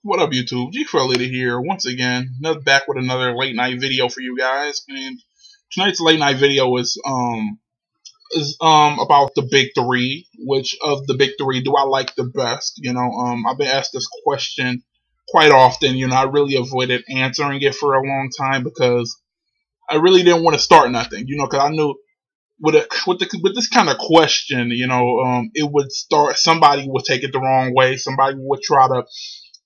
What up, YouTube? G Leader here once again, back with another late night video for you guys. And tonight's late night video is about the big three. Which of the big three do I like the best? I've been asked this question quite often. I really avoided answering it for a long time because I really didn't want to start nothing. Because I knew with this kind of question, it would start. Somebody would take it the wrong way. Somebody would try to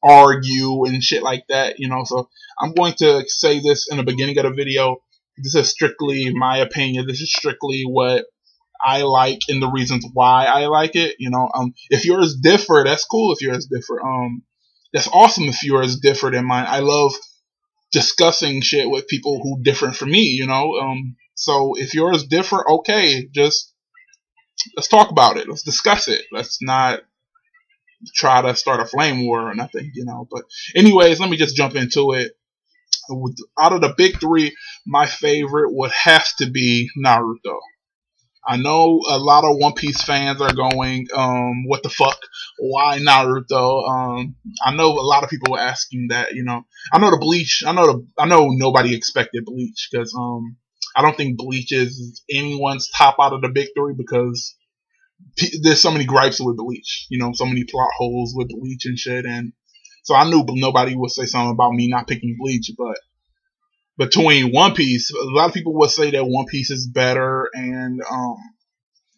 argue and shit like that, so I'm going to say this in the beginning of the video. This is strictly my opinion. This is strictly what I like and the reasons why I like it. If yours differ, that's cool. If yours differ, that's awesome. If yours differ than mine, I love discussing shit with people who different from me. So if yours differ, okay, just let's talk about it. Let's discuss it. Let's not try to start a flame war or nothing, But anyways, let me just jump into it. Out of the big three, my favorite would have to be Naruto. I know a lot of One Piece fans are going, what the fuck? Why Naruto? I know a lot of people were asking that, I know the Bleach. I know nobody expected Bleach because I don't think Bleach is anyone's top out of the big three because there's so many gripes with Bleach, so many plot holes with Bleach and shit, and so I knew nobody would say something about me not picking Bleach. But between One Piece, a lot of people would say that One Piece is better, and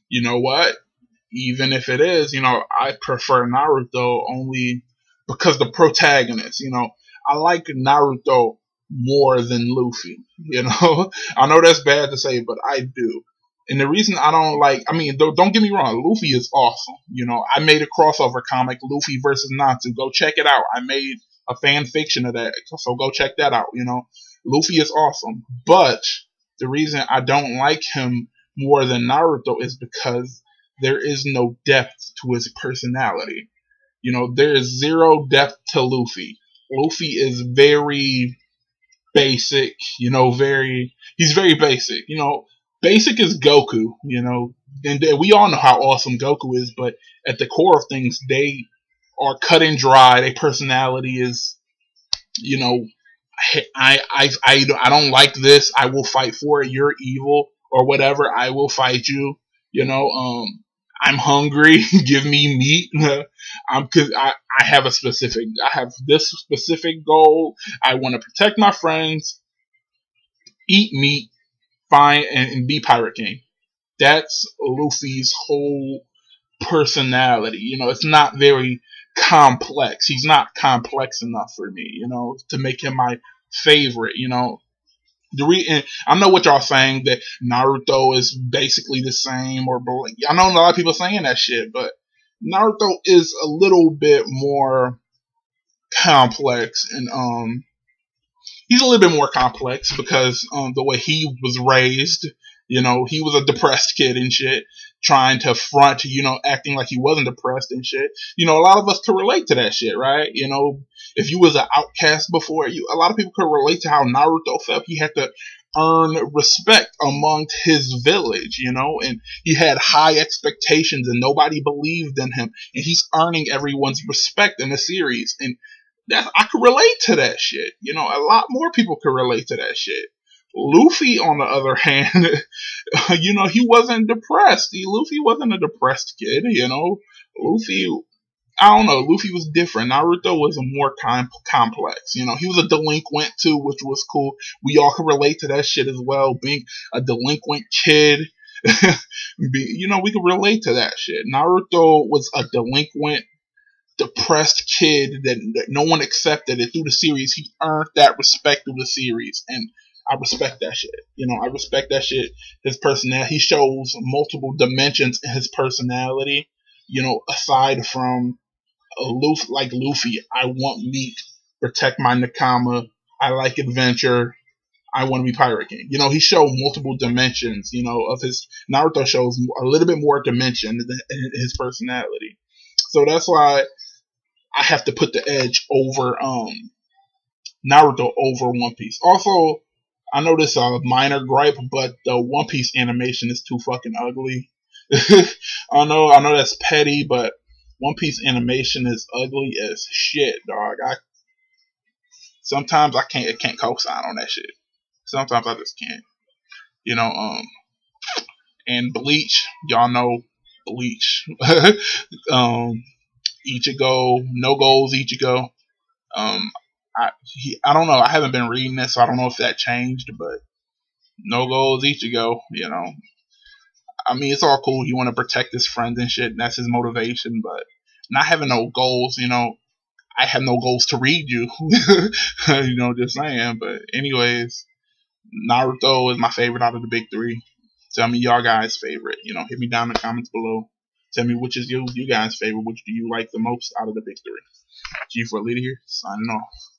you know what? Even if it is, I prefer Naruto only because the protagonist. I like Naruto more than Luffy. I know that's bad to say, but I do. And the reason I don't like, don't get me wrong, Luffy is awesome. I made a crossover comic, Luffy versus Natsu. Go check it out. I made a fan fiction of that, so go check that out. Luffy is awesome. But the reason I don't like him more than Naruto is because there is no depth to his personality. There is zero depth to Luffy. Luffy is very basic, he's very basic, basic is Goku, and we all know how awesome Goku is, but at the core of things, they are cut and dry. Their personality is, I don't like this. I will fight for it. You're evil or whatever. I will fight you. I'm hungry. Give me meat. I have this specific goal. I want to protect my friends, eat meat, fine, and be Pirate King. That's Luffy's whole personality. It's not very complex. He's not complex enough for me, to make him my favorite. And I know what y'all saying, that Naruto is basically the same, or I know a lot of people saying that shit, but Naruto is a little bit more complex, and he's a little bit more complex because the way he was raised, he was a depressed kid and shit, trying to front, acting like he wasn't depressed and shit. A lot of us could relate to that shit, right? If you was an outcast before, a lot of people could relate to how Naruto felt. He had to earn respect among his village, and he had high expectations and nobody believed in him, and he's earning everyone's respect in the series, and I could relate to that shit. A lot more people could relate to that shit. Luffy, on the other hand, he wasn't depressed. Luffy wasn't a depressed kid. Luffy, I don't know. Luffy was different. Naruto was more complex. He was a delinquent too, which was cool. We all could relate to that shit as well. Being a delinquent kid, we could relate to that shit. Naruto was a delinquent, depressed kid that no one accepted, and through the series he earned that respect through the series, and I respect that shit. I respect that shit. His personality, he shows multiple dimensions in his personality. Aside from Luffy, I want meat, protect my Nakama, I like adventure, I want to be Pirate King. He showed multiple dimensions, of his. Naruto shows a little bit more dimension in his personality. So that's why I have to put the edge over Naruto over One Piece. Also, I know this is a minor gripe, but the One Piece animation is too fucking ugly. I know that's petty, but One Piece animation is ugly as shit, dog. sometimes I can't co-sign on that shit. Sometimes I just can't. You know, and Bleach, y'all know Bleach. Ichigo, no goals, Ichigo. I don't know. I haven't been reading this, so I don't know if that changed, but no goals, Ichigo. You know, I mean, it's all cool. He want to protect his friends and shit, and that's his motivation. But not having no goals, you know, I have no goals to read you. You know, just saying. But anyways, Naruto is my favorite out of the big three. Tell me y'all guys' favorite. You know, hit me down in the comments below. Tell me which is you guys' favorite. Which do you like the most out of the big three? G for Leader here, signing off.